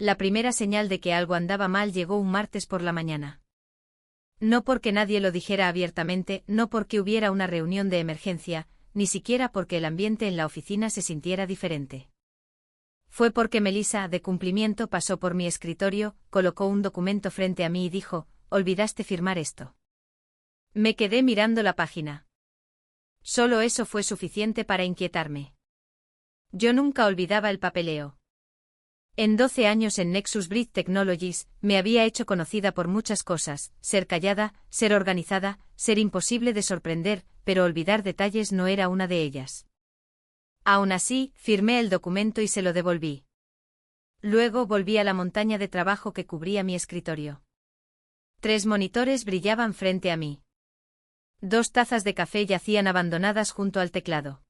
La primera señal de que algo andaba mal llegó un martes por la mañana. No porque nadie lo dijera abiertamente, no porque hubiera una reunión de emergencia, ni siquiera porque el ambiente en la oficina se sintiera diferente. Fue porque Melissa, de cumplimiento, pasó por mi escritorio, colocó un documento frente a mí y dijo: «¿Olvidaste firmar esto?». Me quedé mirando la página. Solo eso fue suficiente para inquietarme. Yo nunca olvidaba el papeleo. En 12 años en Nexus Bridge Technologies, me había hecho conocida por muchas cosas: ser callada, ser organizada, ser imposible de sorprender, pero olvidar detalles no era una de ellas. Aún así, firmé el documento y se lo devolví. Luego volví a la montaña de trabajo que cubría mi escritorio. 3 monitores brillaban frente a mí. 2 tazas de café yacían abandonadas junto al teclado.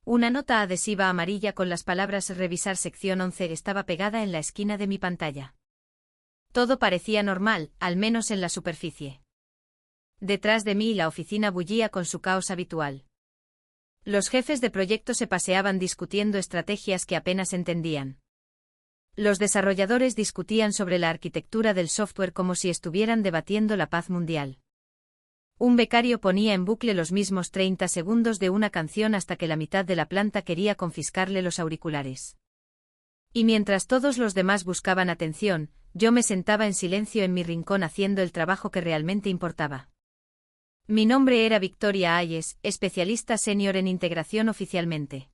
Una nota adhesiva amarilla con las palabras «Revisar sección 11» estaba pegada en la esquina de mi pantalla. Todo parecía normal, al menos en la superficie. Detrás de mí la oficina bullía con su caos habitual. Los jefes de proyecto se paseaban discutiendo estrategias que apenas entendían. Los desarrolladores discutían sobre la arquitectura del software como si estuvieran debatiendo la paz mundial. Un becario ponía en bucle los mismos 30 segundos de una canción hasta que la mitad de la planta quería confiscarle los auriculares. Y mientras todos los demás buscaban atención, yo me sentaba en silencio en mi rincón haciendo el trabajo que realmente importaba. Mi nombre era Victoria Hayes, especialista senior en integración oficialmente.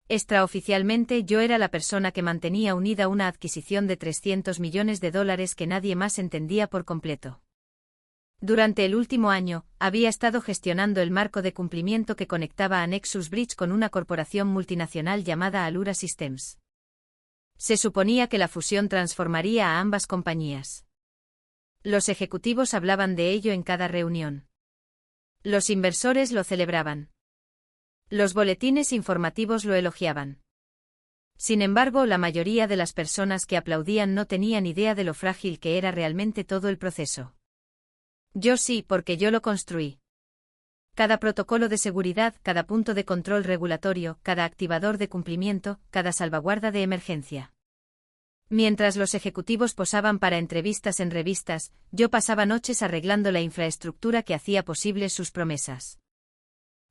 Extraoficialmente yo era la persona que mantenía unida una adquisición de $300 millones que nadie más entendía por completo. Durante el último año, había estado gestionando el marco de cumplimiento que conectaba a Nexus Bridge con una corporación multinacional llamada Alura Systems. Se suponía que la fusión transformaría a ambas compañías. Los ejecutivos hablaban de ello en cada reunión. Los inversores lo celebraban. Los boletines informativos lo elogiaban. Sin embargo, la mayoría de las personas que aplaudían no tenían idea de lo frágil que era realmente todo el proceso. Yo sí, porque yo lo construí. Cada protocolo de seguridad, cada punto de control regulatorio, cada activador de cumplimiento, cada salvaguarda de emergencia. Mientras los ejecutivos posaban para entrevistas en revistas, yo pasaba noches arreglando la infraestructura que hacía posible sus promesas.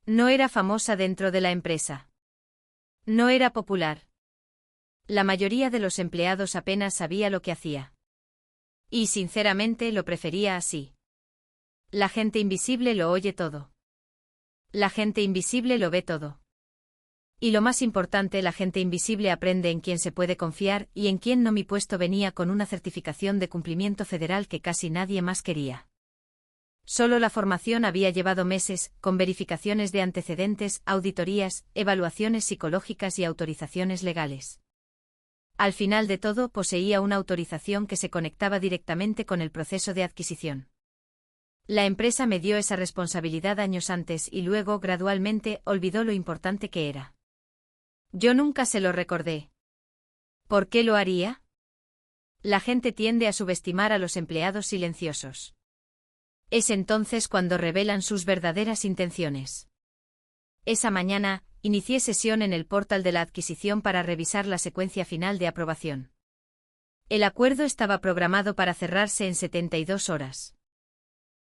No era famosa dentro de la empresa. No era popular. La mayoría de los empleados apenas sabía lo que hacía. Y sinceramente lo prefería así. La gente invisible lo oye todo. La gente invisible lo ve todo. Y lo más importante, la gente invisible aprende en quién se puede confiar y en quién no. Mi puesto venía con una certificación de cumplimiento federal que casi nadie más quería. Solo la formación había llevado meses, con verificaciones de antecedentes, auditorías, evaluaciones psicológicas y autorizaciones legales. Al final de todo, poseía una autorización que se conectaba directamente con el proceso de adquisición. La empresa me dio esa responsabilidad años antes y luego, gradualmente, olvidó lo importante que era. Yo nunca se lo recordé. ¿Por qué lo haría? La gente tiende a subestimar a los empleados silenciosos. Es entonces cuando revelan sus verdaderas intenciones. Esa mañana, inicié sesión en el portal de la adquisición para revisar la secuencia final de aprobación. El acuerdo estaba programado para cerrarse en 72 horas.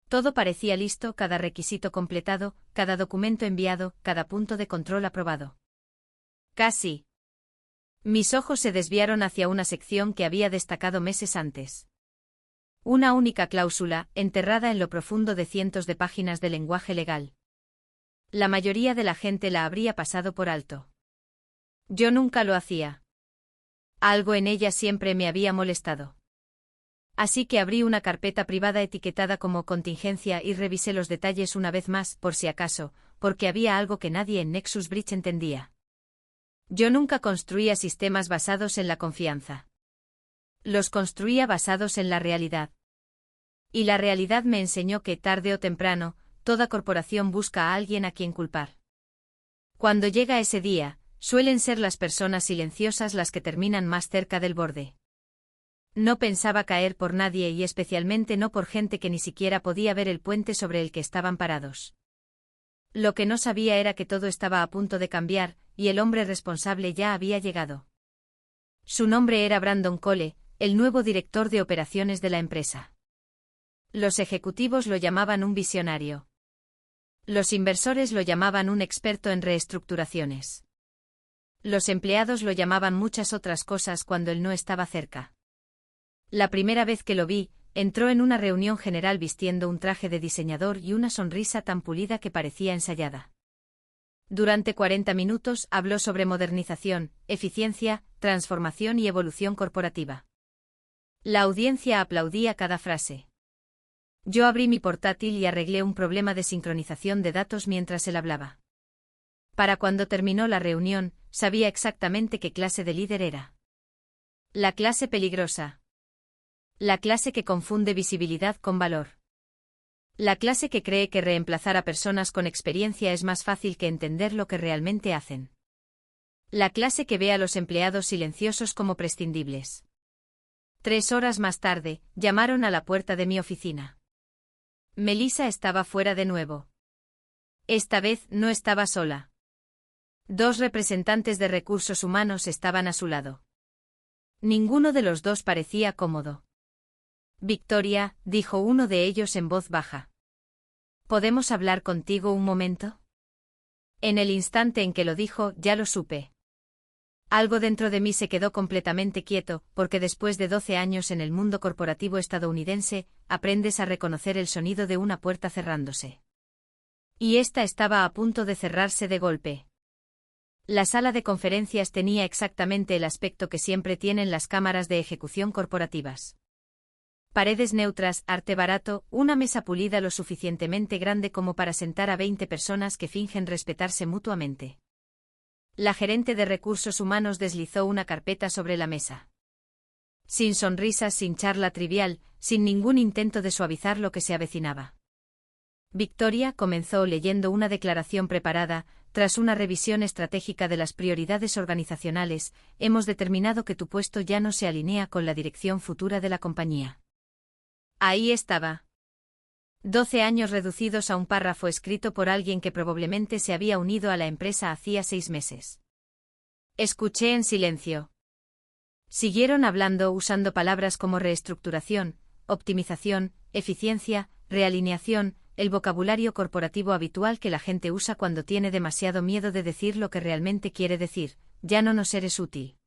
Todo parecía listo, cada requisito completado, cada documento enviado, cada punto de control aprobado. Casi. Mis ojos se desviaron hacia una sección que había destacado meses antes. Una única cláusula, enterrada en lo profundo de cientos de páginas de lenguaje legal. La mayoría de la gente la habría pasado por alto. Yo nunca lo hacía. Algo en ella siempre me había molestado. Así que abrí una carpeta privada etiquetada como contingencia y revisé los detalles una vez más, por si acaso, porque había algo que nadie en Nexus Bridge entendía. Yo nunca construía sistemas basados en la confianza. Los construía basados en la realidad. Y la realidad me enseñó que, tarde o temprano, toda corporación busca a alguien a quien culpar. Cuando llega ese día, suelen ser las personas silenciosas las que terminan más cerca del borde. No pensaba caer por nadie y especialmente no por gente que ni siquiera podía ver el puente sobre el que estaban parados. Lo que no sabía era que todo estaba a punto de cambiar, y el hombre responsable ya había llegado. Su nombre era Brandon Cole, el nuevo director de operaciones de la empresa. Los ejecutivos lo llamaban un visionario. Los inversores lo llamaban un experto en reestructuraciones. Los empleados lo llamaban muchas otras cosas cuando él no estaba cerca. La primera vez que lo vi, entró en una reunión general vistiendo un traje de diseñador y una sonrisa tan pulida que parecía ensayada. Durante 40 minutos habló sobre modernización, eficiencia, transformación y evolución corporativa. La audiencia aplaudía cada frase. Yo abrí mi portátil y arreglé un problema de sincronización de datos mientras él hablaba. Para cuando terminó la reunión, sabía exactamente qué clase de líder era. La clase peligrosa. La clase que confunde visibilidad con valor. La clase que cree que reemplazar a personas con experiencia es más fácil que entender lo que realmente hacen. La clase que ve a los empleados silenciosos como prescindibles. 3 horas más tarde, llamaron a la puerta de mi oficina. Melissa estaba fuera de nuevo. Esta vez no estaba sola. 2 representantes de recursos humanos estaban a su lado. Ninguno de los dos parecía cómodo. Victoria, dijo uno de ellos en voz baja. ¿Podemos hablar contigo un momento? En el instante en que lo dijo, ya lo supe. Algo dentro de mí se quedó completamente quieto, porque después de 12 años en el mundo corporativo estadounidense, aprendes a reconocer el sonido de una puerta cerrándose. Y esta estaba a punto de cerrarse de golpe. La sala de conferencias tenía exactamente el aspecto que siempre tienen las cámaras de ejecución corporativas. Paredes neutras, arte barato, una mesa pulida lo suficientemente grande como para sentar a 20 personas que fingen respetarse mutuamente. La gerente de recursos humanos deslizó una carpeta sobre la mesa. Sin sonrisas, sin charla trivial, sin ningún intento de suavizar lo que se avecinaba. Victoria comenzó leyendo una declaración preparada. Tras una revisión estratégica de las prioridades organizacionales, hemos determinado que tu puesto ya no se alinea con la dirección futura de la compañía. Ahí estaba. 12 años reducidos a un párrafo escrito por alguien que probablemente se había unido a la empresa hacía 6 meses. Escuché en silencio. Siguieron hablando usando palabras como reestructuración, optimización, eficiencia, realineación, el vocabulario corporativo habitual que la gente usa cuando tiene demasiado miedo de decir lo que realmente quiere decir, ya no nos eres útil.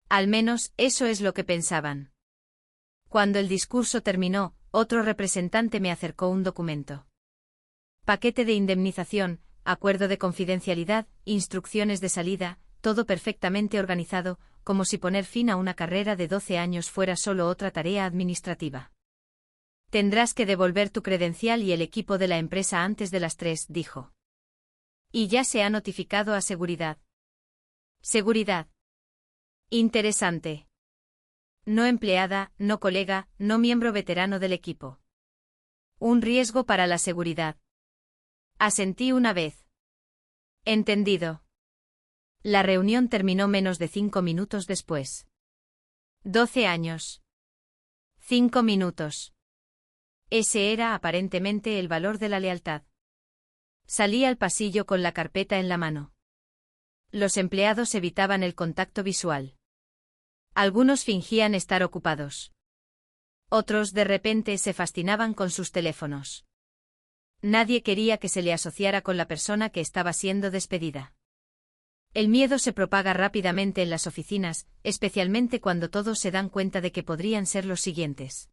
Al menos, eso es lo que pensaban. Cuando el discurso terminó, otro representante me acercó un documento. Paquete de indemnización, acuerdo de confidencialidad, instrucciones de salida, todo perfectamente organizado, como si poner fin a una carrera de 12 años fuera solo otra tarea administrativa. Tendrás que devolver tu credencial y el equipo de la empresa antes de las 3, dijo. Y ya se ha notificado a seguridad. Seguridad. Interesante. No empleada, no colega, no miembro veterano del equipo. Un riesgo para la seguridad. Asentí una vez. Entendido. La reunión terminó menos de 5 minutos después. 12 años. 5 minutos. Ese era aparentemente el valor de la lealtad. Salí al pasillo con la carpeta en la mano. Los empleados evitaban el contacto visual. Algunos fingían estar ocupados. Otros de repente se fascinaban con sus teléfonos. Nadie quería que se le asociara con la persona que estaba siendo despedida. El miedo se propaga rápidamente en las oficinas, especialmente cuando todos se dan cuenta de que podrían ser los siguientes.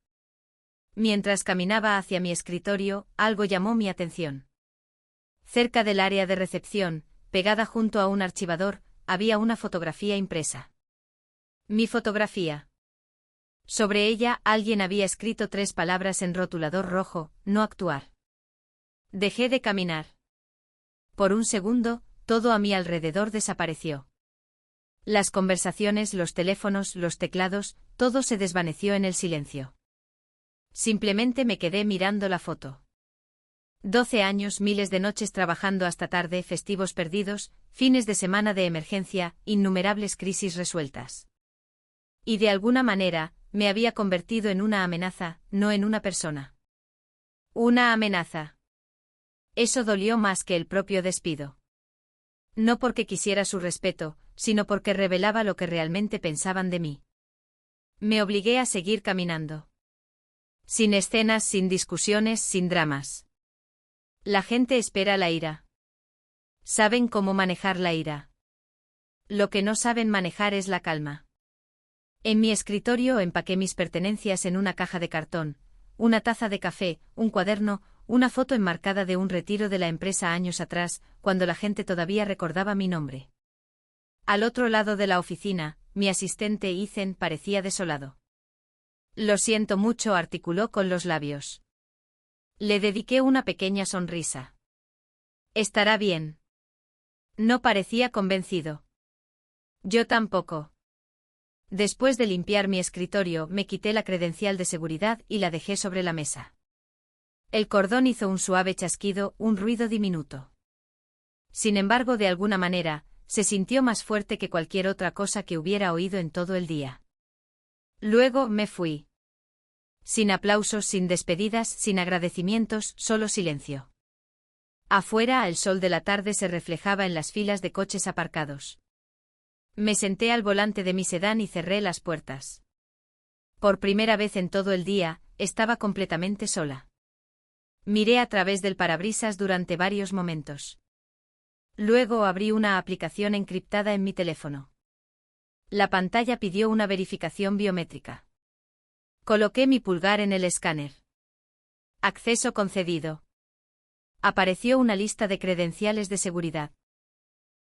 Mientras caminaba hacia mi escritorio, algo llamó mi atención. Cerca del área de recepción, pegada junto a un archivador, había una fotografía impresa. Mi fotografía. Sobre ella alguien había escrito 3 palabras en rotulador rojo: no actuar. Dejé de caminar. Por un segundo, todo a mi alrededor desapareció. Las conversaciones, los teléfonos, los teclados, todo se desvaneció en el silencio. Simplemente me quedé mirando la foto. 12 años, miles de noches trabajando hasta tarde, festivos perdidos, fines de semana de emergencia, innumerables crisis resueltas. Y de alguna manera, me había convertido en una amenaza, no en una persona. Una amenaza. Eso dolió más que el propio despido. No porque quisiera su respeto, sino porque revelaba lo que realmente pensaban de mí. Me obligué a seguir caminando. Sin escenas, sin discusiones, sin dramas. La gente espera la ira. Saben cómo manejar la ira. Lo que no saben manejar es la calma. En mi escritorio empaqué mis pertenencias en una caja de cartón, una taza de café, un cuaderno, una foto enmarcada de un retiro de la empresa años atrás, cuando la gente todavía recordaba mi nombre. Al otro lado de la oficina, mi asistente Ethan parecía desolado. Lo siento mucho, articuló con los labios. Le dediqué una pequeña sonrisa. Estará bien. No parecía convencido. Yo tampoco. Después de limpiar mi escritorio, me quité la credencial de seguridad y la dejé sobre la mesa. El cordón hizo un suave chasquido, un ruido diminuto. Sin embargo, de alguna manera, se sintió más fuerte que cualquier otra cosa que hubiera oído en todo el día. Luego me fui. Sin aplausos, sin despedidas, sin agradecimientos, solo silencio. Afuera, el sol de la tarde se reflejaba en las filas de coches aparcados. Me senté al volante de mi sedán y cerré las puertas. Por primera vez en todo el día, estaba completamente sola. Miré a través del parabrisas durante varios momentos. Luego abrí una aplicación encriptada en mi teléfono. La pantalla pidió una verificación biométrica. Coloqué mi pulgar en el escáner. Acceso concedido. Apareció una lista de credenciales de seguridad.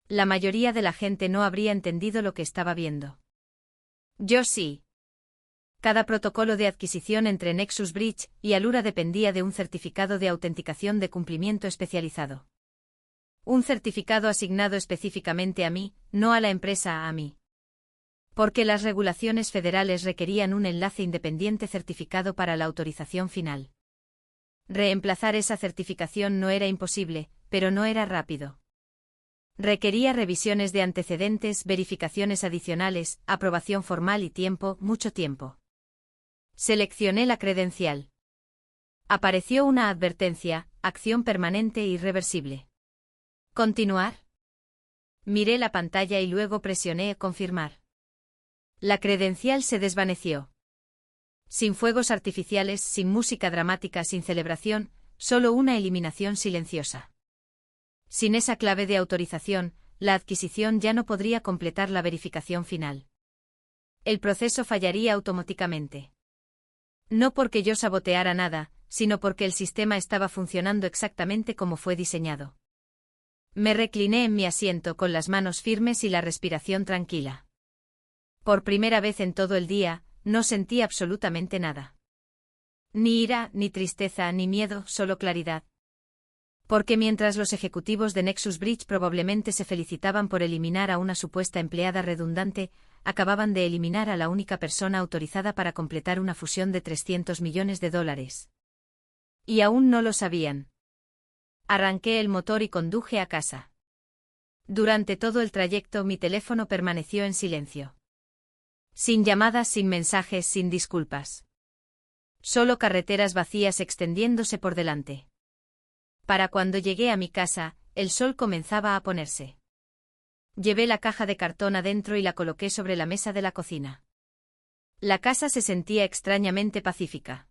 La mayoría de la gente no habría entendido lo que estaba viendo. Yo sí. Cada protocolo de adquisición entre Nexus Bridge y Alura dependía de un certificado de autenticación de cumplimiento especializado. Un certificado asignado específicamente a mí, no a la empresa, a mí. Porque las regulaciones federales requerían un enlace independiente certificado para la autorización final. Reemplazar esa certificación no era imposible, pero no era rápido. Requería revisiones de antecedentes, verificaciones adicionales, aprobación formal y tiempo, mucho tiempo. Seleccioné la credencial. Apareció una advertencia, acción permanente e irreversible. ¿Continuar? Miré la pantalla y luego presioné confirmar. La credencial se desvaneció. Sin fuegos artificiales, sin música dramática, sin celebración, solo una eliminación silenciosa. Sin esa clave de autorización, la adquisición ya no podría completar la verificación final. El proceso fallaría automáticamente. No porque yo saboteara nada, sino porque el sistema estaba funcionando exactamente como fue diseñado. Me recliné en mi asiento con las manos firmes y la respiración tranquila. Por primera vez en todo el día, no sentí absolutamente nada. Ni ira, ni tristeza, ni miedo, solo claridad. Porque mientras los ejecutivos de Nexus Bridge probablemente se felicitaban por eliminar a una supuesta empleada redundante, acababan de eliminar a la única persona autorizada para completar una fusión de $300 millones. Y aún no lo sabían. Arranqué el motor y conduje a casa. Durante todo el trayecto mi teléfono permaneció en silencio. Sin llamadas, sin mensajes, sin disculpas. Solo carreteras vacías extendiéndose por delante. Para cuando llegué a mi casa, el sol comenzaba a ponerse. Llevé la caja de cartón adentro y la coloqué sobre la mesa de la cocina. La casa se sentía extrañamente pacífica.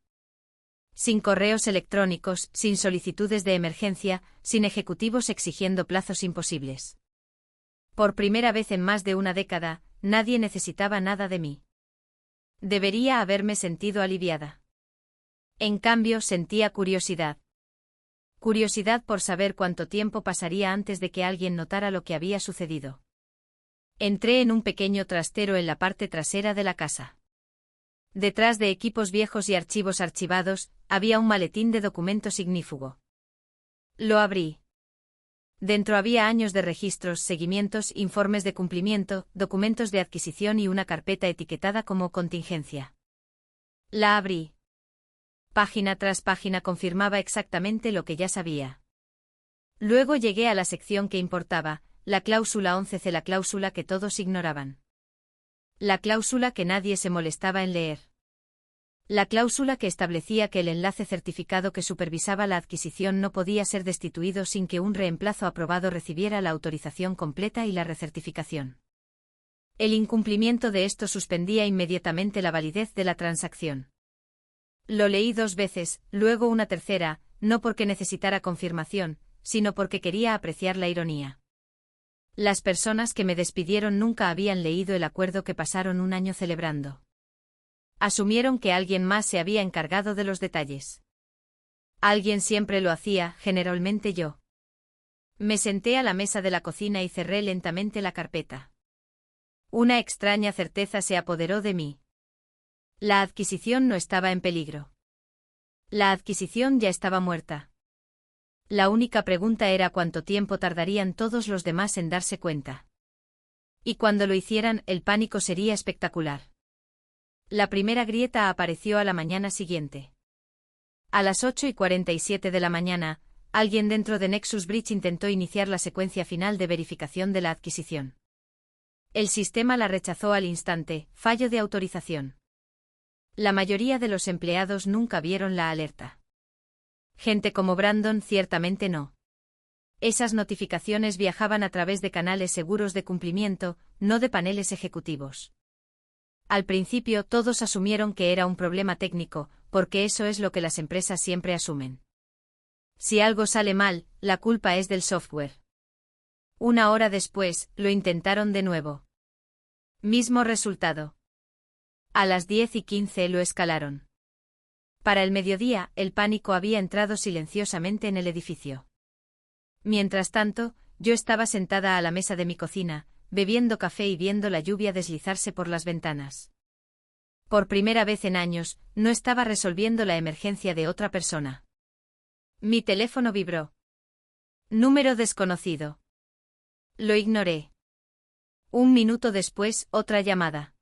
Sin correos electrónicos, sin solicitudes de emergencia, sin ejecutivos exigiendo plazos imposibles. Por primera vez en más de una década, nadie necesitaba nada de mí. Debería haberme sentido aliviada. En cambio, sentía curiosidad. Curiosidad por saber cuánto tiempo pasaría antes de que alguien notara lo que había sucedido. Entré en un pequeño trastero en la parte trasera de la casa. Detrás de equipos viejos y archivos archivados, había un maletín de documentos ignífugo. Lo abrí. Dentro había años de registros, seguimientos, informes de cumplimiento, documentos de adquisición y una carpeta etiquetada como contingencia. La abrí. Página tras página confirmaba exactamente lo que ya sabía. Luego llegué a la sección que importaba, la cláusula 11C, la cláusula que todos ignoraban. La cláusula que nadie se molestaba en leer. La cláusula que establecía que el enlace certificado que supervisaba la adquisición no podía ser destituido sin que un reemplazo aprobado recibiera la autorización completa y la recertificación. El incumplimiento de esto suspendía inmediatamente la validez de la transacción. Lo leí 2 veces, luego una tercera, no porque necesitara confirmación, sino porque quería apreciar la ironía. Las personas que me despidieron nunca habían leído el acuerdo que pasaron un año celebrando. Asumieron que alguien más se había encargado de los detalles. Alguien siempre lo hacía, generalmente yo. Me senté a la mesa de la cocina y cerré lentamente la carpeta. Una extraña certeza se apoderó de mí. La adquisición no estaba en peligro. La adquisición ya estaba muerta. La única pregunta era cuánto tiempo tardarían todos los demás en darse cuenta. Y cuando lo hicieran, el pánico sería espectacular. La primera grieta apareció a la mañana siguiente. A las 8:47 de la mañana, alguien dentro de Nexus Bridge intentó iniciar la secuencia final de verificación de la adquisición. El sistema la rechazó al instante, fallo de autorización. La mayoría de los empleados nunca vieron la alerta. Gente como Brandon ciertamente no. Esas notificaciones viajaban a través de canales seguros de cumplimiento, no de paneles ejecutivos. Al principio todos asumieron que era un problema técnico, porque eso es lo que las empresas siempre asumen. Si algo sale mal, la culpa es del software. 1 hora después, lo intentaron de nuevo. Mismo resultado. A las 10:15 lo escalaron. Para el mediodía, el pánico había entrado silenciosamente en el edificio. Mientras tanto, yo estaba sentada a la mesa de mi cocina, bebiendo café y viendo la lluvia deslizarse por las ventanas. Por primera vez en años, no estaba resolviendo la emergencia de otra persona. Mi teléfono vibró. Número desconocido. Lo ignoré. 1 minuto después, otra llamada.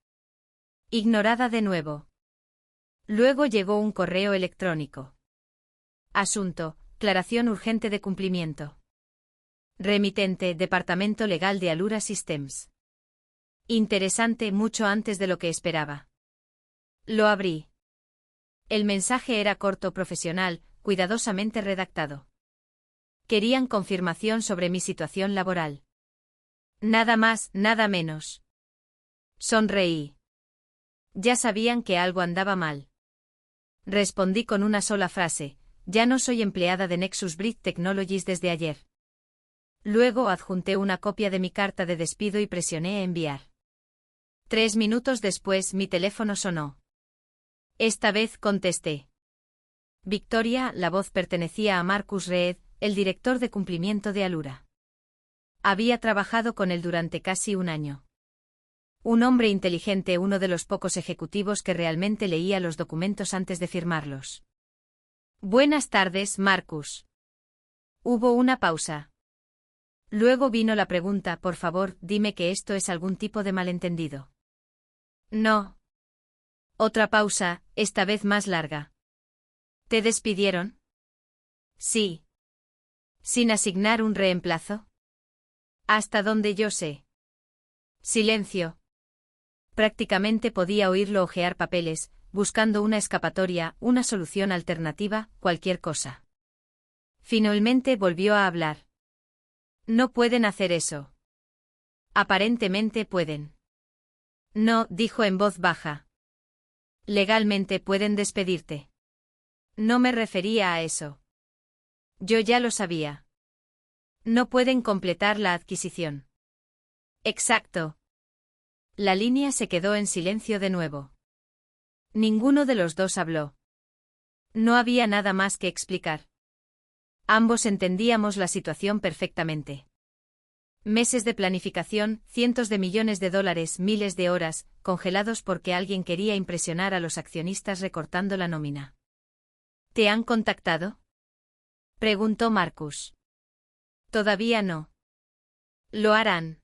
Ignorada de nuevo. Luego llegó un correo electrónico. Asunto: aclaración urgente de cumplimiento. Remitente: Departamento Legal de Alura Systems. Interesante, mucho antes de lo que esperaba. Lo abrí. El mensaje era corto, profesional, cuidadosamente redactado. Querían confirmación sobre mi situación laboral. Nada más, nada menos. Sonreí. Ya sabían que algo andaba mal. Respondí con una sola frase: ya no soy empleada de Nexus Bridge Technologies desde ayer. Luego adjunté una copia de mi carta de despido y presioné enviar. 3 minutos después mi teléfono sonó. Esta vez contesté. Victoria, la voz pertenecía a Marcus Reed, el director de cumplimiento de Alura. Había trabajado con él durante casi un año. Un hombre inteligente, uno de los pocos ejecutivos que realmente leía los documentos antes de firmarlos. Buenas tardes, Marcus. Hubo una pausa. Luego vino la pregunta: por favor, dime que esto es algún tipo de malentendido. No. Otra pausa, esta vez más larga. ¿Te despidieron? Sí. ¿Sin asignar un reemplazo? Hasta donde yo sé. Silencio. Prácticamente podía oírlo hojear papeles, buscando una escapatoria, una solución alternativa, cualquier cosa. Finalmente volvió a hablar. No pueden hacer eso. Aparentemente pueden. No, dijo en voz baja. Legalmente pueden despedirte. No me refería a eso. Yo ya lo sabía. No pueden completar la adquisición. Exacto. La línea se quedó en silencio de nuevo. Ninguno de los dos habló. No había nada más que explicar. Ambos entendíamos la situación perfectamente. Meses de planificación, cientos de millones de dólares, miles de horas, congelados porque alguien quería impresionar a los accionistas recortando la nómina. ¿Te han contactado?, preguntó Marcus. Todavía no. Lo harán.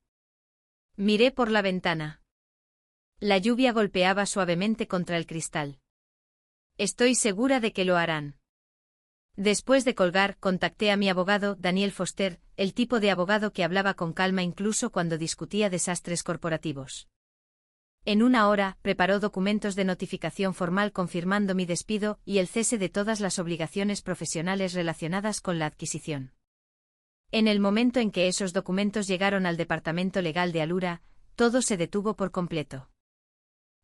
Miré por la ventana. La lluvia golpeaba suavemente contra el cristal. Estoy segura de que lo harán. Después de colgar, contacté a mi abogado, Daniel Foster, el tipo de abogado que hablaba con calma incluso cuando discutía desastres corporativos. En 1 hora, preparó documentos de notificación formal confirmando mi despido y el cese de todas las obligaciones profesionales relacionadas con la adquisición. En el momento en que esos documentos llegaron al departamento legal de Alura, todo se detuvo por completo.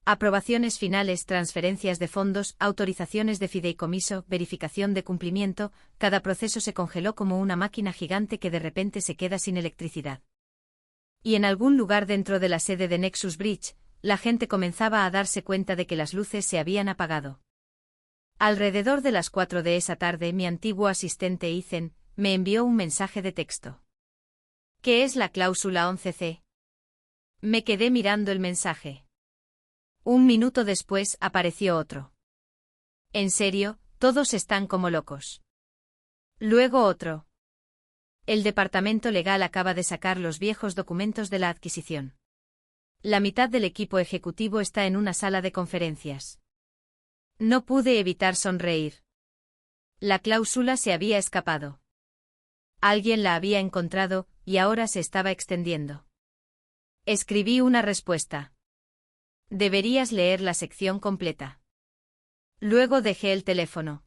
Aprobaciones finales, transferencias de fondos, autorizaciones de fideicomiso, verificación de cumplimiento, cada proceso se congeló como una máquina gigante que de repente se queda sin electricidad. Y en algún lugar dentro de la sede de Nexus Bridge, la gente comenzaba a darse cuenta de que las luces se habían apagado. Alrededor de las 4 de esa tarde, mi antiguo asistente Ethan me envió un mensaje de texto. ¿Qué es la cláusula 11C? Me quedé mirando el mensaje. Un minuto después apareció otro. En serio, todos están como locos. Luego otro. El departamento legal acaba de sacar los viejos documentos de la adquisición. La mitad del equipo ejecutivo está en una sala de conferencias. No pude evitar sonreír. La cláusula se había escapado. Alguien la había encontrado, y ahora se estaba extendiendo. Escribí una respuesta. Deberías leer la sección completa. Luego dejé el teléfono.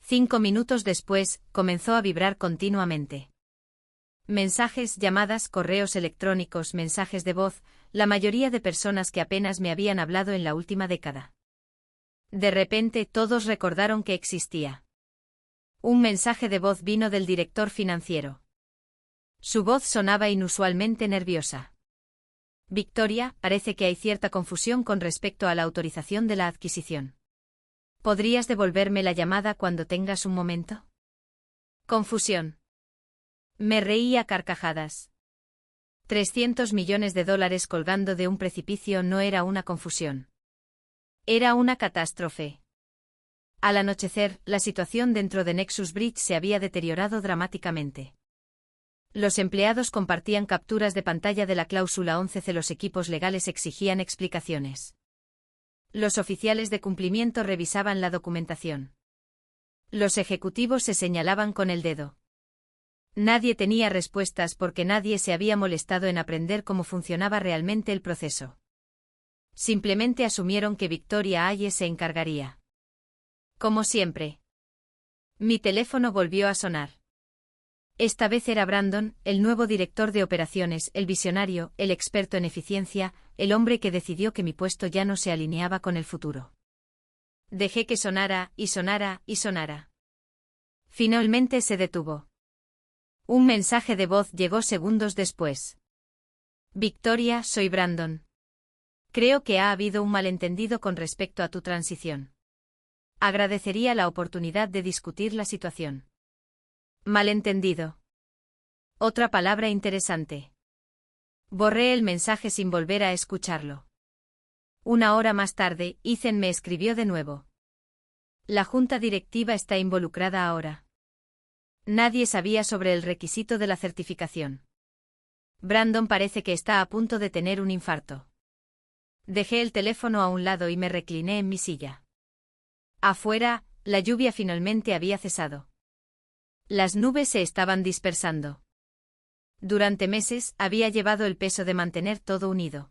5 minutos después, comenzó a vibrar continuamente. Mensajes, llamadas, correos electrónicos, mensajes de voz, la mayoría de personas que apenas me habían hablado en la última década. De repente todos recordaron que existía. Un mensaje de voz vino del director financiero. Su voz sonaba inusualmente nerviosa. Victoria, parece que hay cierta confusión con respecto a la autorización de la adquisición. ¿Podrías devolverme la llamada cuando tengas un momento? Confusión. Me reí a carcajadas. $300 millones colgando de un precipicio no era una confusión. Era una catástrofe. Al anochecer, la situación dentro de Nexus Bridge se había deteriorado dramáticamente. Los empleados compartían capturas de pantalla de la cláusula 11C. Los equipos legales exigían explicaciones. Los oficiales de cumplimiento revisaban la documentación. Los ejecutivos se señalaban con el dedo. Nadie tenía respuestas porque nadie se había molestado en aprender cómo funcionaba realmente el proceso. Simplemente asumieron que Victoria Hayes se encargaría. Como siempre. Mi teléfono volvió a sonar. Esta vez era Brandon, el nuevo director de operaciones, el visionario, el experto en eficiencia, el hombre que decidió que mi puesto ya no se alineaba con el futuro. Dejé que sonara, y sonara, y sonara. Finalmente se detuvo. Un mensaje de voz llegó segundos después. Victoria, soy Brandon. Creo que ha habido un malentendido con respecto a tu transición. Agradecería la oportunidad de discutir la situación. Malentendido. Otra palabra interesante. Borré el mensaje sin volver a escucharlo. 1 hora más tarde, Ethan me escribió de nuevo. La junta directiva está involucrada ahora. Nadie sabía sobre el requisito de la certificación. Brandon parece que está a punto de tener un infarto. Dejé el teléfono a un lado y me recliné en mi silla. Afuera, la lluvia finalmente había cesado. Las nubes se estaban dispersando. Durante meses había llevado el peso de mantener todo unido.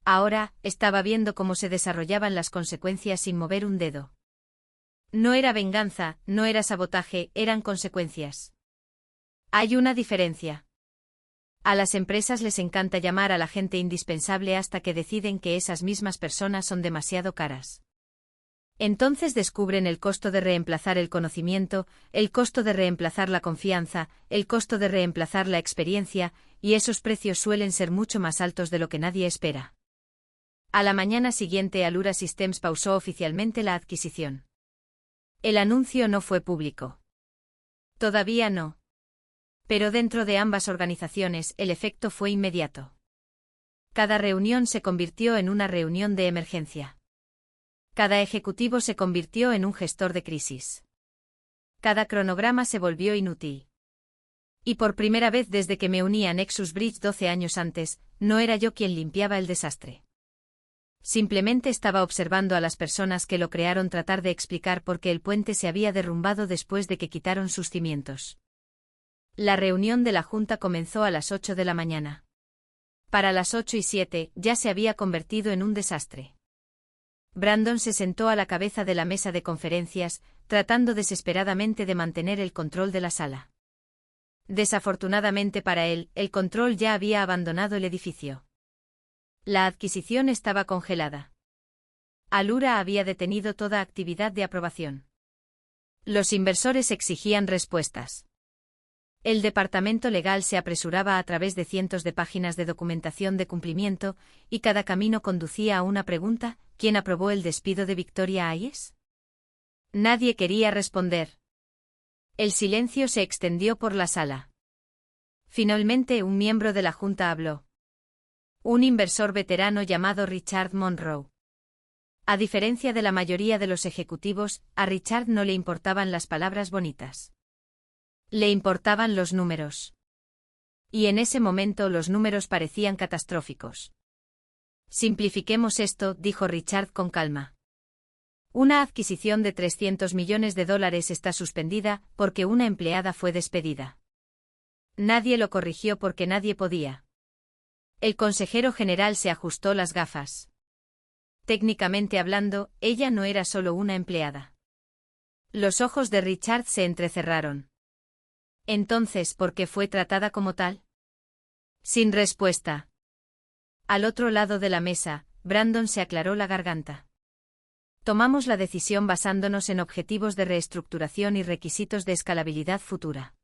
Ahora, estaba viendo cómo se desarrollaban las consecuencias sin mover un dedo. No era venganza, no era sabotaje, eran consecuencias. Hay una diferencia. A las empresas les encanta llamar a la gente indispensable hasta que deciden que esas mismas personas son demasiado caras. Entonces descubren el costo de reemplazar el conocimiento, el costo de reemplazar la confianza, el costo de reemplazar la experiencia, y esos precios suelen ser mucho más altos de lo que nadie espera. A la mañana siguiente, Alura Systems pausó oficialmente la adquisición. El anuncio no fue público. Todavía no. Pero dentro de ambas organizaciones el efecto fue inmediato. Cada reunión se convirtió en una reunión de emergencia. Cada ejecutivo se convirtió en un gestor de crisis. Cada cronograma se volvió inútil. Y por primera vez desde que me uní a Nexus Bridge 12 años antes, no era yo quien limpiaba el desastre. Simplemente estaba observando a las personas que lo crearon tratar de explicar por qué el puente se había derrumbado después de que quitaron sus cimientos. La reunión de la Junta comenzó a las 8 de la mañana. Para las 8:07 ya se había convertido en un desastre. Brandon se sentó a la cabeza de la mesa de conferencias, tratando desesperadamente de mantener el control de la sala. Desafortunadamente para él, el control ya había abandonado el edificio. La adquisición estaba congelada. Alura había detenido toda actividad de aprobación. Los inversores exigían respuestas. El departamento legal se apresuraba a través de cientos de páginas de documentación de cumplimiento, y cada camino conducía a una pregunta: ¿quién aprobó el despido de Victoria Hayes? Nadie quería responder. El silencio se extendió por la sala. Finalmente un miembro de la junta habló. Un inversor veterano llamado Richard Monroe. A diferencia de la mayoría de los ejecutivos, a Richard no le importaban las palabras bonitas. Le importaban los números. Y en ese momento los números parecían catastróficos. Simplifiquemos esto, dijo Richard con calma. Una adquisición de $300 millones está suspendida porque una empleada fue despedida. Nadie lo corrigió porque nadie podía. El consejero general se ajustó las gafas. Técnicamente hablando, ella no era solo una empleada. Los ojos de Richard se entrecerraron. Entonces, ¿por qué fue tratada como tal? Sin respuesta. Al otro lado de la mesa, Brandon se aclaró la garganta. Tomamos la decisión basándonos en objetivos de reestructuración y requisitos de escalabilidad futura.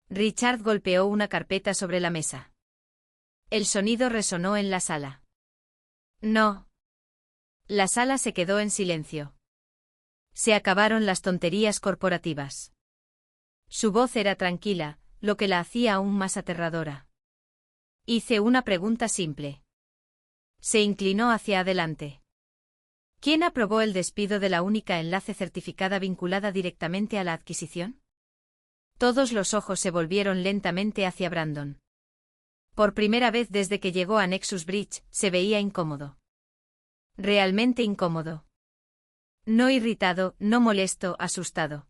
Richard golpeó una carpeta sobre la mesa. El sonido resonó en la sala. No. La sala se quedó en silencio. Se acabaron las tonterías corporativas. Su voz era tranquila, lo que la hacía aún más aterradora. Hice una pregunta simple. Se inclinó hacia adelante. ¿Quién aprobó el despido de la única enlace certificada vinculada directamente a la adquisición? Todos los ojos se volvieron lentamente hacia Brandon. Por primera vez desde que llegó a Nexus Bridge, se veía incómodo. Realmente incómodo. No irritado, no molesto, asustado.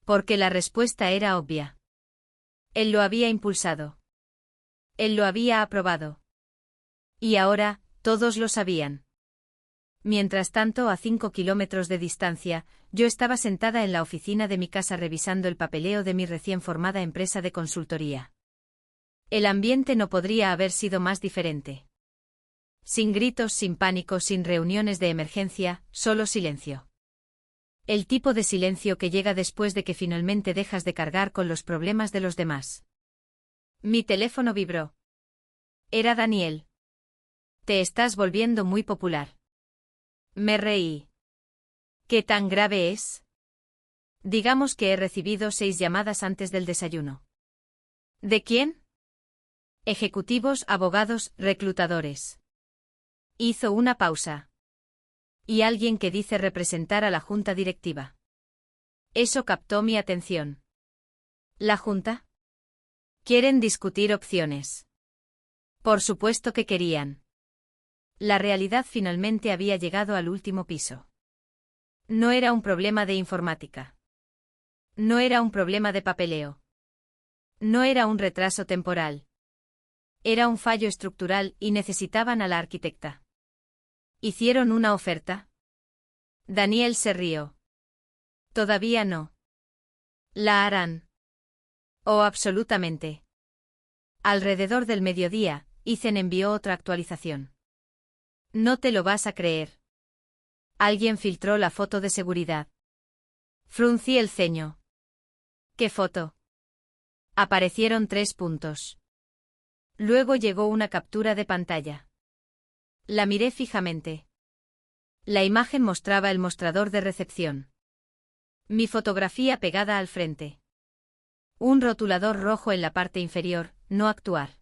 Porque la respuesta era obvia. Él lo había impulsado. Él lo había aprobado. Y ahora, todos lo sabían. Mientras tanto, a 5 kilómetros de distancia, yo estaba sentada en la oficina de mi casa revisando el papeleo de mi recién formada empresa de consultoría. El ambiente no podría haber sido más diferente. Sin gritos, sin pánico, sin reuniones de emergencia, solo silencio. El tipo de silencio que llega después de que finalmente dejas de cargar con los problemas de los demás. Mi teléfono vibró. Era Daniel. Te estás volviendo muy popular. Me reí. ¿Qué tan grave es? Digamos que he recibido 6 llamadas antes del desayuno. ¿De quién? Ejecutivos, abogados, reclutadores. Hizo una pausa. Y alguien que dice representar a la junta directiva. Eso captó mi atención. ¿La junta? ¿Quieren discutir opciones? Por supuesto que querían. La realidad finalmente había llegado al último piso. No era un problema de informática. No era un problema de papeleo. No era un retraso temporal. Era un fallo estructural y necesitaban a la arquitecta. ¿Hicieron una oferta? Daniel se rió. Todavía no. La harán. Oh, absolutamente. Alrededor del mediodía, Ethan envió otra actualización. No te lo vas a creer. Alguien filtró la foto de seguridad. Fruncí el ceño. ¿Qué foto? Aparecieron 3 puntos. Luego llegó una captura de pantalla. La miré fijamente. La imagen mostraba el mostrador de recepción. Mi fotografía pegada al frente. Un rotulador rojo en la parte inferior, no actuar.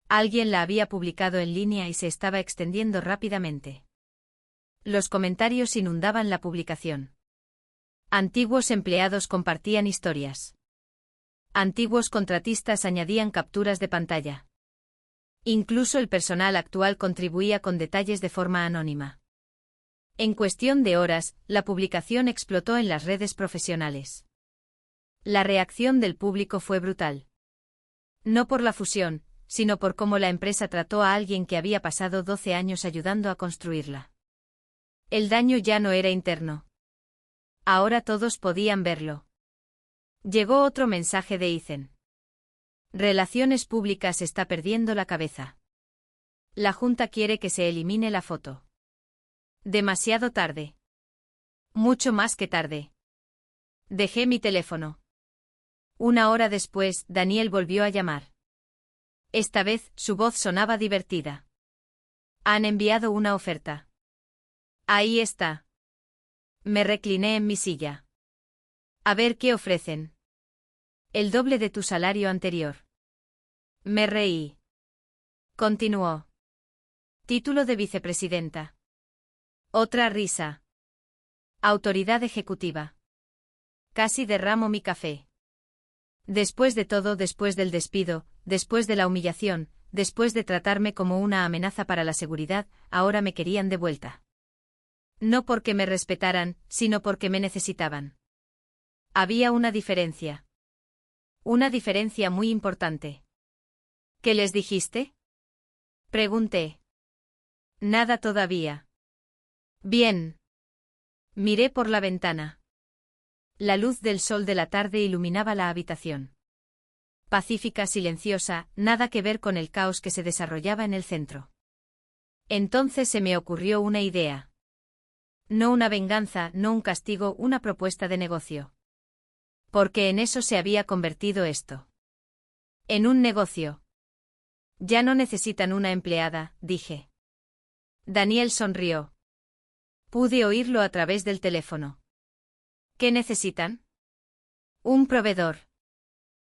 Alguien la había publicado en línea y se estaba extendiendo rápidamente. Los comentarios inundaban la publicación. Antiguos empleados compartían historias. Antiguos contratistas añadían capturas de pantalla. Incluso el personal actual contribuía con detalles de forma anónima. En cuestión de horas, la publicación explotó en las redes profesionales. La reacción del público fue brutal. No por la fusión, sino por cómo la empresa trató a alguien que había pasado 12 años ayudando a construirla. El daño ya no era interno. Ahora todos podían verlo. Llegó otro mensaje de Ethan. Relaciones públicas está perdiendo la cabeza. La Junta quiere que se elimine la foto. Demasiado tarde. Mucho más que tarde. Dejé mi teléfono. 1 hora después, Daniel volvió a llamar. Esta vez, su voz sonaba divertida. Han enviado una oferta. Ahí está. Me recliné en mi silla. A ver qué ofrecen. El doble de tu salario anterior. Me reí. Continuó. Título de vicepresidenta. Otra risa. Autoridad ejecutiva. Casi derramo mi café. Después de todo, después del despido, después de la humillación, después de tratarme como una amenaza para la seguridad, ahora me querían de vuelta. No porque me respetaran, sino porque me necesitaban. Había una diferencia. Una diferencia muy importante. ¿Qué les dijiste? Pregunté. Nada todavía. Bien. Miré por la ventana. La luz del sol de la tarde iluminaba la habitación. Pacífica, silenciosa, nada que ver con el caos que se desarrollaba en el centro. Entonces se me ocurrió una idea. No una venganza, no un castigo, una propuesta de negocio. Porque en eso se había convertido esto. En un negocio. Ya no necesitan una empleada, dije. Daniel sonrió. Pude oírlo a través del teléfono. ¿Qué necesitan? Un proveedor.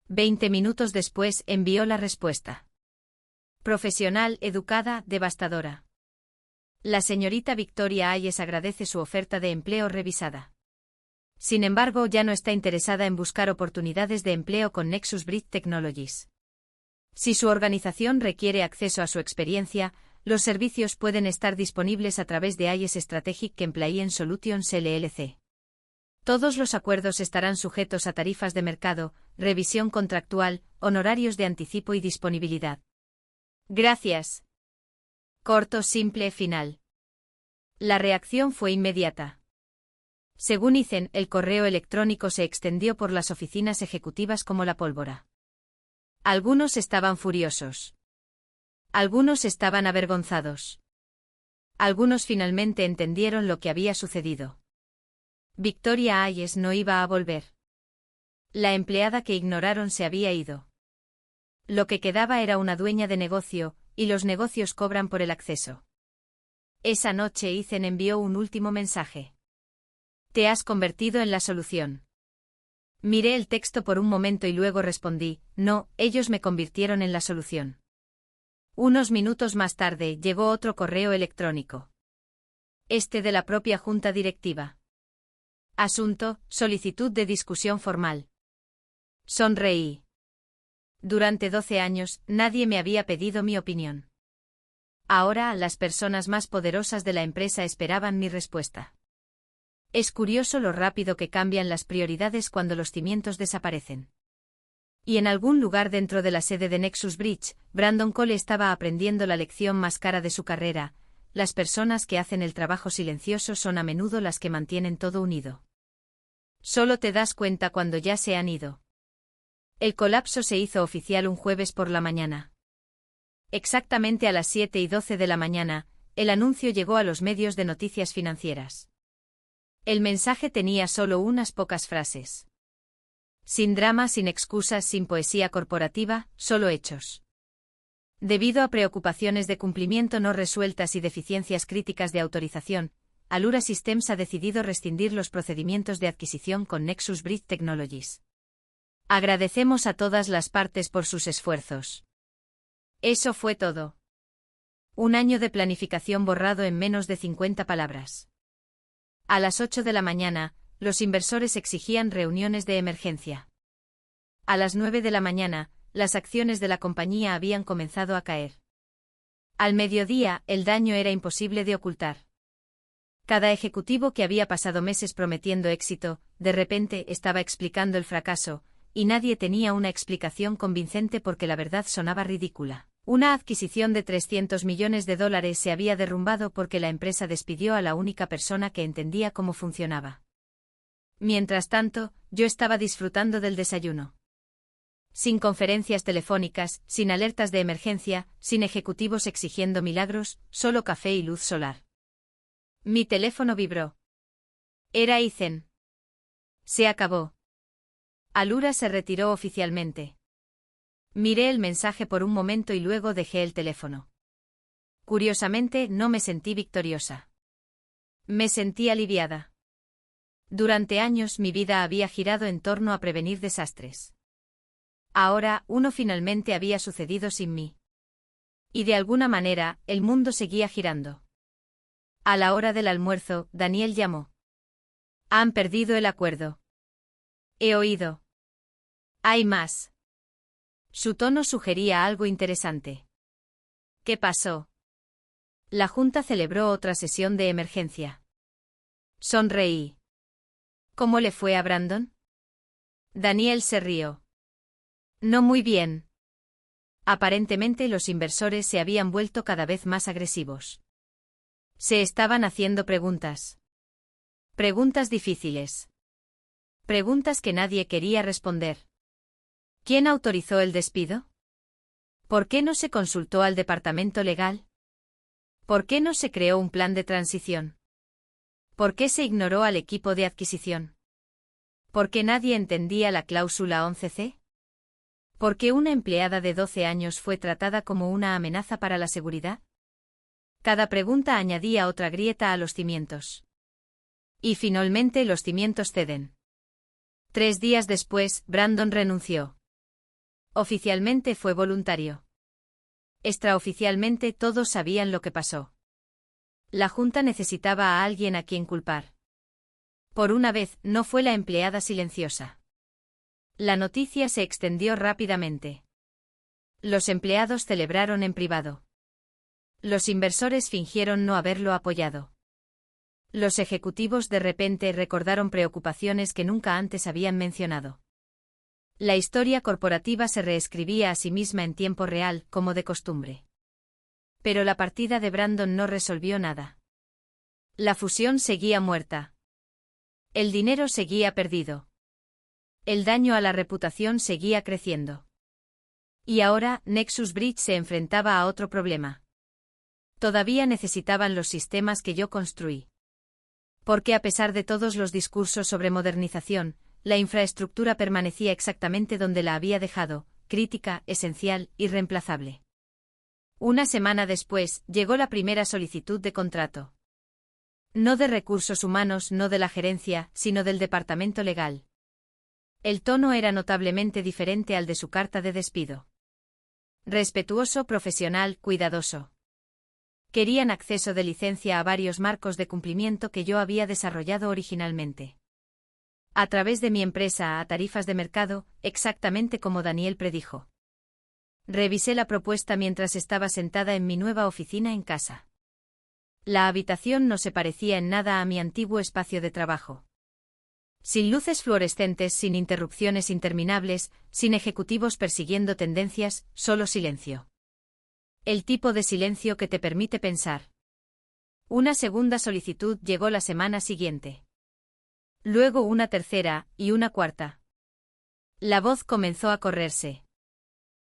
20 minutos después envió la respuesta. Profesional, educada, devastadora. La señorita Victoria Hayes agradece su oferta de empleo revisada. Sin embargo, ya no está interesada en buscar oportunidades de empleo con Nexus Bridge Technologies. Si su organización requiere acceso a su experiencia, los servicios pueden estar disponibles a través de Hayes Strategic Employee Solutions LLC. Todos los acuerdos estarán sujetos a tarifas de mercado, revisión contractual, honorarios de anticipo y disponibilidad. Gracias. Corto, simple, final. La reacción fue inmediata. Según Ethan, el correo electrónico se extendió por las oficinas ejecutivas como la pólvora. Algunos estaban furiosos. Algunos estaban avergonzados. Algunos finalmente entendieron lo que había sucedido. Victoria Hayes no iba a volver. La empleada que ignoraron se había ido. Lo que quedaba era una dueña de negocio, y los negocios cobran por el acceso. Esa noche Ethan envió un último mensaje. Te has convertido en la solución. Miré el texto por un momento y luego respondí, no, ellos me convirtieron en la solución. Unos minutos más tarde llegó otro correo electrónico. Este de la propia junta directiva. Asunto, solicitud de discusión formal. Sonreí. Durante 12 años, nadie me había pedido mi opinión. Ahora, las personas más poderosas de la empresa esperaban mi respuesta. Es curioso lo rápido que cambian las prioridades cuando los cimientos desaparecen. Y en algún lugar dentro de la sede de Nexus Bridge, Brandon Cole estaba aprendiendo la lección más cara de su carrera: las personas que hacen el trabajo silencioso son a menudo las que mantienen todo unido. Solo te das cuenta cuando ya se han ido. El colapso se hizo oficial un jueves por la mañana. Exactamente a las 7:12 de la mañana, el anuncio llegó a los medios de noticias financieras. El mensaje tenía solo unas pocas frases. Sin drama, sin excusas, sin poesía corporativa, solo hechos. Debido a preocupaciones de cumplimiento no resueltas y deficiencias críticas de autorización, Allura Systems ha decidido rescindir los procedimientos de adquisición con Nexus Bridge Technologies. Agradecemos a todas las partes por sus esfuerzos. Eso fue todo. Un año de planificación borrado en menos de 50 palabras. A las 8 de la mañana, los inversores exigían reuniones de emergencia. A las 9 de la mañana, las acciones de la compañía habían comenzado a caer. Al mediodía, el daño era imposible de ocultar. Cada ejecutivo que había pasado meses prometiendo éxito, de repente estaba explicando el fracaso, y nadie tenía una explicación convincente porque la verdad sonaba ridícula. Una adquisición de $300 millones se había derrumbado porque la empresa despidió a la única persona que entendía cómo funcionaba. Mientras tanto, yo estaba disfrutando del desayuno. Sin conferencias telefónicas, sin alertas de emergencia, sin ejecutivos exigiendo milagros, solo café y luz solar. Mi teléfono vibró. Era Ethan. Se acabó. Alura se retiró oficialmente. Miré el mensaje por un momento y luego dejé el teléfono. Curiosamente, no me sentí victoriosa. Me sentí aliviada. Durante años mi vida había girado en torno a prevenir desastres. Ahora, uno finalmente había sucedido sin mí. Y de alguna manera, el mundo seguía girando. A la hora del almuerzo, Daniel llamó. Han perdido el acuerdo. He oído. Hay más. Su tono sugería algo interesante. ¿Qué pasó? La Junta celebró otra sesión de emergencia. Sonreí. ¿Cómo le fue a Brandon? Daniel se rió. No muy bien. Aparentemente los inversores se habían vuelto cada vez más agresivos. Se estaban haciendo preguntas. Preguntas difíciles. Preguntas que nadie quería responder. ¿Quién autorizó el despido? ¿Por qué no se consultó al departamento legal? ¿Por qué no se creó un plan de transición? ¿Por qué se ignoró al equipo de adquisición? ¿Por qué nadie entendía la cláusula 11C? ¿Por qué una empleada de 12 años fue tratada como una amenaza para la seguridad? Cada pregunta añadía otra grieta a los cimientos. Y finalmente los cimientos ceden. 3 días después, Brandon renunció. Oficialmente fue voluntario. Extraoficialmente todos sabían lo que pasó. La Junta necesitaba a alguien a quien culpar. Por una vez, no fue la empleada silenciosa. La noticia se extendió rápidamente. Los empleados celebraron en privado. Los inversores fingieron no haberlo apoyado. Los ejecutivos de repente recordaron preocupaciones que nunca antes habían mencionado. La historia corporativa se reescribía a sí misma en tiempo real, como de costumbre. Pero la partida de Brandon no resolvió nada. La fusión seguía muerta. El dinero seguía perdido. El daño a la reputación seguía creciendo. Y ahora, Nexus Bridge se enfrentaba a otro problema. Todavía necesitaban los sistemas que yo construí. Porque a pesar de todos los discursos sobre modernización, la infraestructura permanecía exactamente donde la había dejado, crítica, esencial, irreemplazable. Una semana después, llegó la primera solicitud de contrato. No de recursos humanos, no de la gerencia, sino del departamento legal. El tono era notablemente diferente al de su carta de despido. Respetuoso, profesional, cuidadoso. Querían acceso de licencia a varios marcos de cumplimiento que yo había desarrollado originalmente. A través de mi empresa a tarifas de mercado, exactamente como Daniel predijo. Revisé la propuesta mientras estaba sentada en mi nueva oficina en casa. La habitación no se parecía en nada a mi antiguo espacio de trabajo. Sin luces fluorescentes, sin interrupciones interminables, sin ejecutivos persiguiendo tendencias, solo silencio. El tipo de silencio que te permite pensar. Una segunda solicitud llegó la semana siguiente. Luego una tercera, y una cuarta. La voz comenzó a correrse.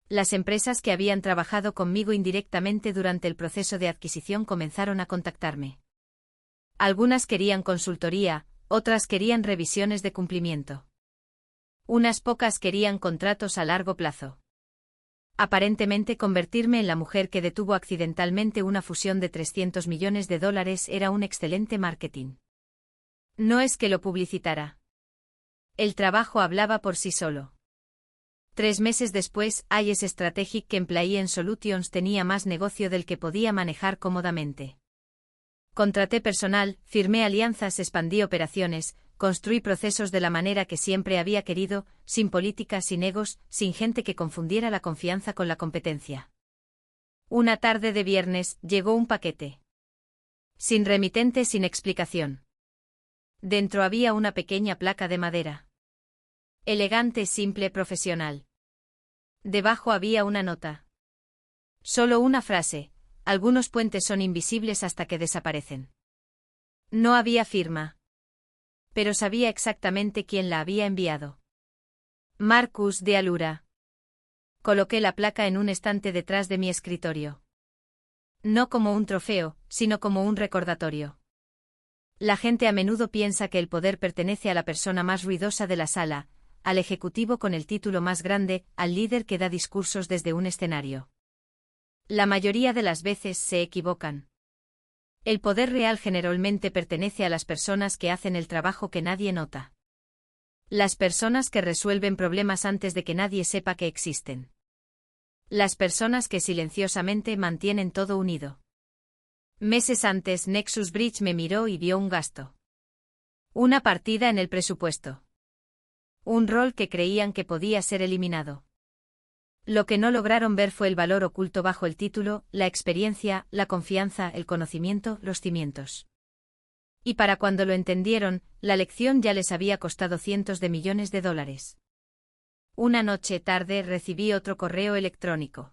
Las empresas que habían trabajado conmigo indirectamente durante el proceso de adquisición comenzaron a contactarme. Algunas querían consultoría, otras querían revisiones de cumplimiento. Unas pocas querían contratos a largo plazo. Aparentemente convertirme en la mujer que detuvo accidentalmente una fusión de $300 millones era un excelente marketing. No es que lo publicitara. El trabajo hablaba por sí solo. 3 meses después, IS Strategic Compliance Solutions tenía más negocio del que podía manejar cómodamente. Contraté personal, firmé alianzas, expandí operaciones, construí procesos de la manera que siempre había querido, sin política, sin egos, sin gente que confundiera la confianza con la competencia. Una tarde de viernes, llegó un paquete. Sin remitente, sin explicación. Dentro había una pequeña placa de madera. Elegante, simple, profesional. Debajo había una nota. Solo una frase: algunos puentes son invisibles hasta que desaparecen. No había firma. Pero sabía exactamente quién la había enviado. Marcus de Alura. Coloqué la placa en un estante detrás de mi escritorio. No como un trofeo, sino como un recordatorio. La gente a menudo piensa que el poder pertenece a la persona más ruidosa de la sala, al ejecutivo con el título más grande, al líder que da discursos desde un escenario. La mayoría de las veces se equivocan. El poder real generalmente pertenece a las personas que hacen el trabajo que nadie nota. Las personas que resuelven problemas antes de que nadie sepa que existen. Las personas que silenciosamente mantienen todo unido. Meses antes Nexus Bridge me miró y vio un gasto. Una partida en el presupuesto. Un rol que creían que podía ser eliminado. Lo que no lograron ver fue el valor oculto bajo el título, la experiencia, la confianza, el conocimiento, los cimientos. Y para cuando lo entendieron, la lección ya les había costado cientos de millones de dólares. Una noche tarde recibí otro correo electrónico.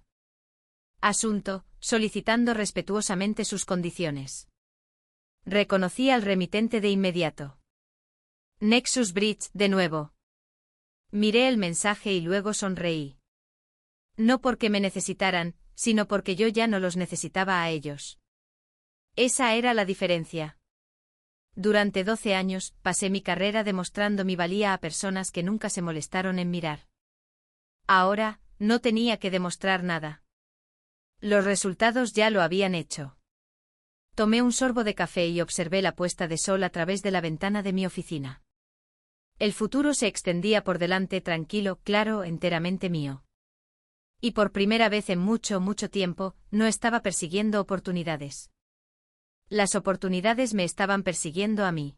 Asunto, solicitando respetuosamente sus condiciones. Reconocí al remitente de inmediato. Nexus Bridge, de nuevo. Miré el mensaje y luego sonreí. No porque me necesitaran, sino porque yo ya no los necesitaba a ellos. Esa era la diferencia. Durante 12 años, pasé mi carrera demostrando mi valía a personas que nunca se molestaron en mirar. Ahora, no tenía que demostrar nada. Los resultados ya lo habían hecho. Tomé un sorbo de café y observé la puesta de sol a través de la ventana de mi oficina. El futuro se extendía por delante tranquilo, claro, enteramente mío. Y por primera vez en mucho, mucho tiempo, no estaba persiguiendo oportunidades. Las oportunidades me estaban persiguiendo a mí.